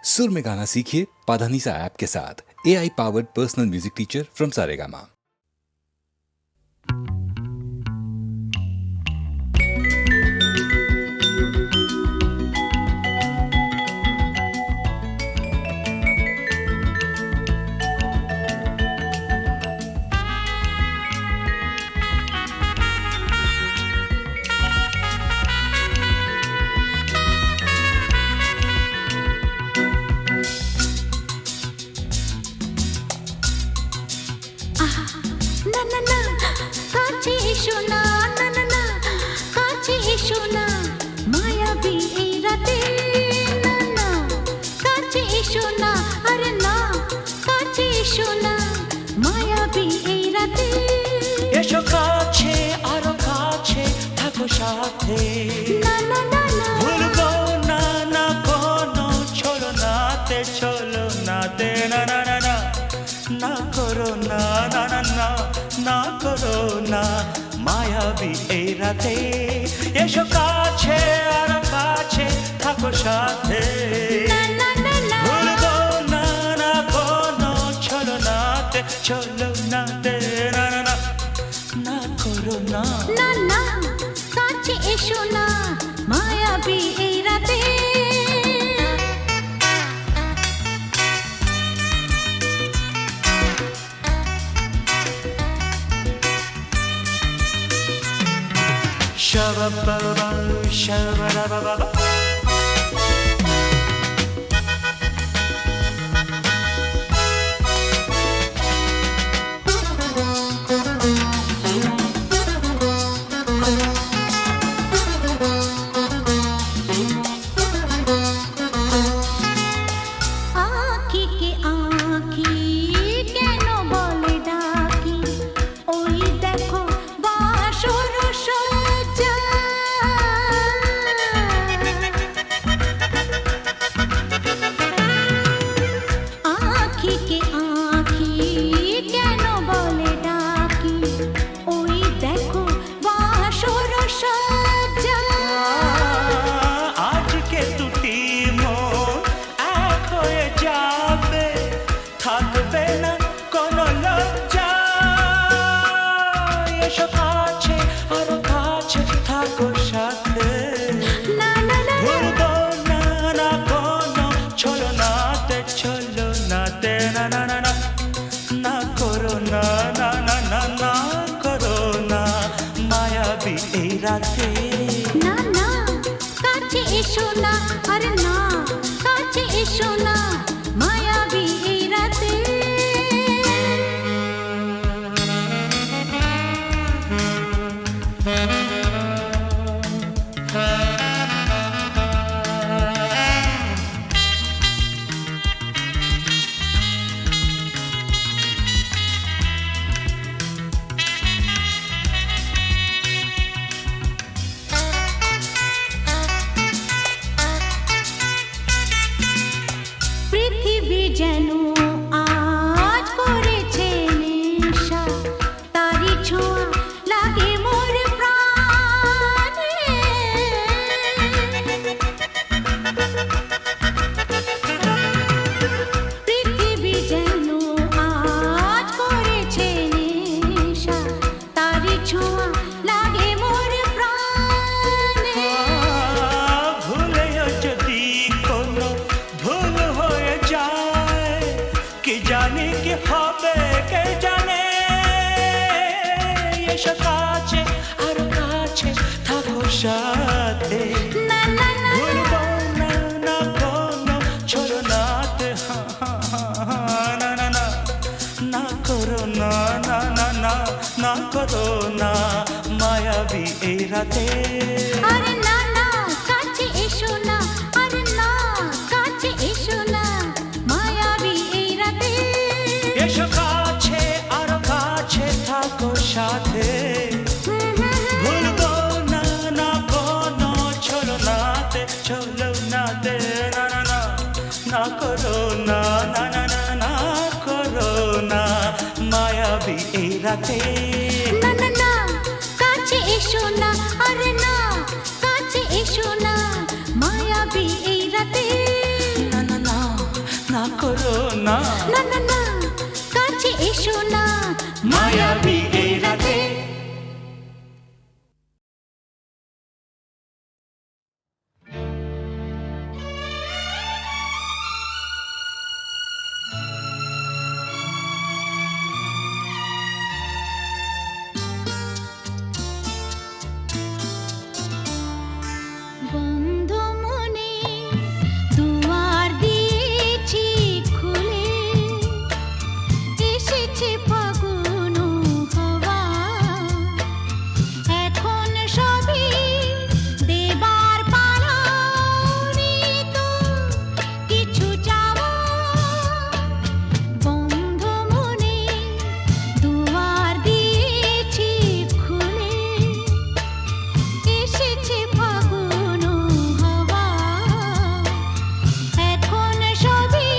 सुर में गाना सीखिए पाधानीसा ऐप के साथ। AI powered personal music teacher from Saregama. এসো কাছে আরো কাছে থাকো সাথে ভুলবো না না কোনো চলো নাতে না না না না না করো না না না না না করো না মায়াবী এই রাতে এসো কাছে আরো কাছে থাকো সাথে ভুলবো না না কোনো চলো নাতে না না না না করো না না না কাছে এসো না মায়াবী এই রাতে Shabba-ba-ba, shabba-ba-ba-ba. না না কাছে এসো না আরে না কাছে এসো না মায়াবী এই রাতে যেন আজ করেছে নেশা তারি ছোঁয়া লাগে মোর প্রাণে পৃথিবী যেন আজ করেছে নেশা তারি ছোঁয়া লাগে মোর প্রাণে ভুলেও যদি কোনো ভুল হয়ে যায় কি জানি কি হবে কে জানে এসো কাছে আরো কাছে থাকো সাথে ভুলবো না না কোনো চলো নাতে না না না না করো না না না না না করো না মায়াবী এই রাতে আরে না না কাছে এসো না আরে না কাছে এসো না মায়াবী এই রাতে এসো কাছে আরো কাছে থাকো সাথে ভুলবো না না কোনো চলো নাতে না না না না করো না না না না না করো না মায়াবী এই রাতে না না না কাছে এসো না আরে না কাছে এসো না মায়াবী এই রাতে না না না করো না না না না কাছে এসো না মায়াবী এই রাতে বন্ধ মনে দুয়ার দিয়েছি খুলে এসেছে ফাগুন হাওয়া এখন সবই দেবার পালা তো কিছু চাওয়া বন্ধ মনে দুয়ার দিয়েছি খুলে এসেছে ফাগুন হাওয়া এখন সবই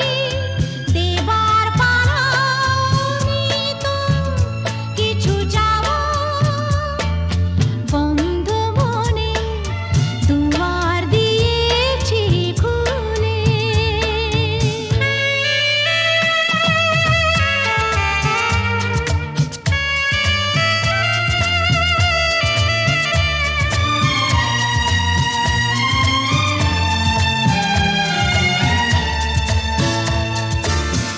দেবার পালা তো কিছু যাওয়া বন্ধ মনে দুয়ার দিয়েছি খুলে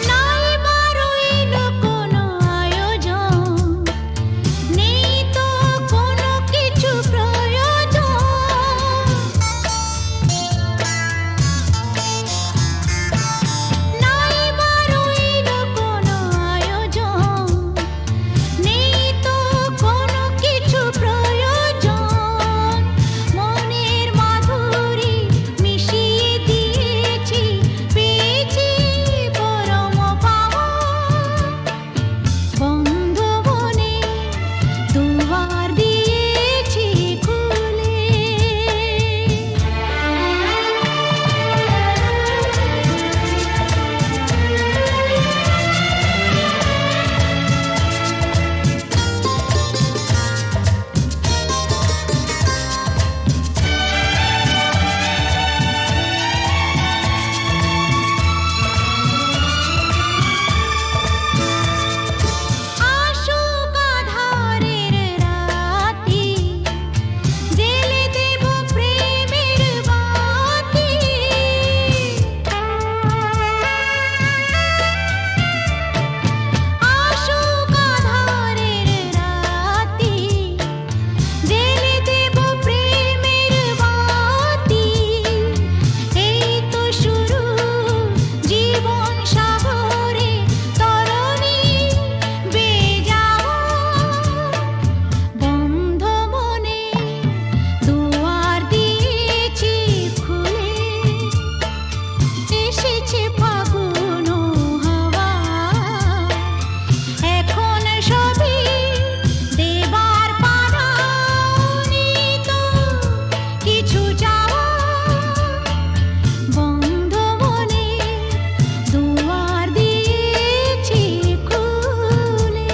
নাই বারইল কোনো আয়োজন নেই তো কোনো কিছু প্রয়োজন নাই বারইল কোনো আয়োজন নেই তো কোনো কিছু প্রয়োজন মনের মাধুরী মিশিয়ে দিয়েছি পেয়েছি পরম পাওয়া বন্ধ মনে দুয়ার দিয়েছি খুলে আসুক আধারের রাতি জেলে দেব প্রেমের বাতি আসুক আধারের রাতি জেলে দেব প্রেমের বাতি এই তো শুরু জীবন সাগরে তরণী বেজাওয়া বন্ধ মনে দুয়ার দিয়েছি খুলে এসেছে ফাগুন হাওয়া এখন সবই দেবার পালা তো কিছু যাওয়া বন্ধ মনে দুয়ার দিয়েছি খুলে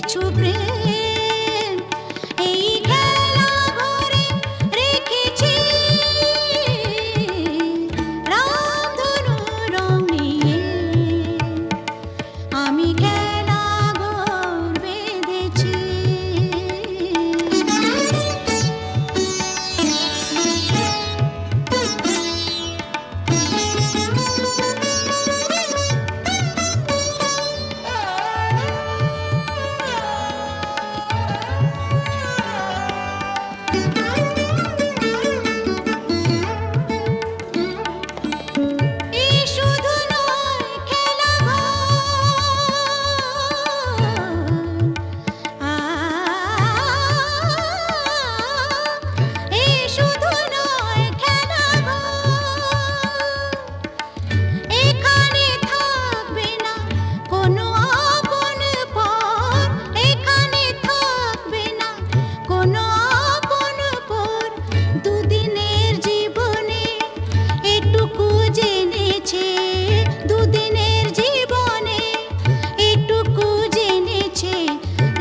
কিছু প্রেম এই খেলা ঘরে রেখেছি রামধনু রং নিয়ে আমি খেলা ঘর বেঁধেছি এই শুধু নয় খেলা এই শুধু নয় খেলা এখানে থাকবে না কোনো আপন পর এখানে থাকবে না কোনো আপন পর দুদিনের জীবনে এটুকু জেনেছে দুদিনের জীবনে এটুকু জেনেছে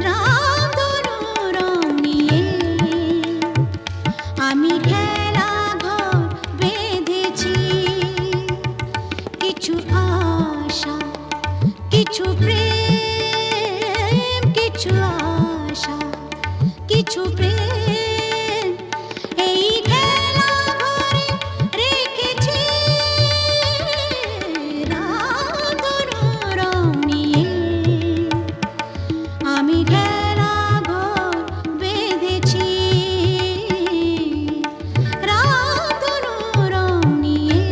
রামধনু রং নিয়ে আমি খেলা ঘর বেঁধেছি কিছু আশা কিছু প্রেম কিছু আশা কিছু প্রেম এই খেলা ঘরে রেখেছি রামধনু রং নিয়ে আমি খেলা ঘর বেঁধেছি রামধনু রং নিয়ে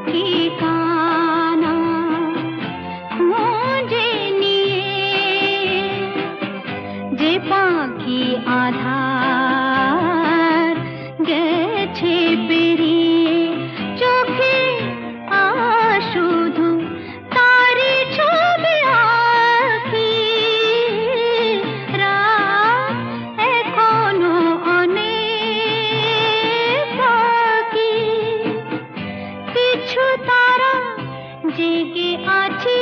ঠিকানা খুঁজে নিয়ে যে পাখি আধার গেছে পেরিয়ে চোখে শুধু তারি ছবি আঁকি রাত এখনো অনেক বাকি কিছু তারা জেগে আছে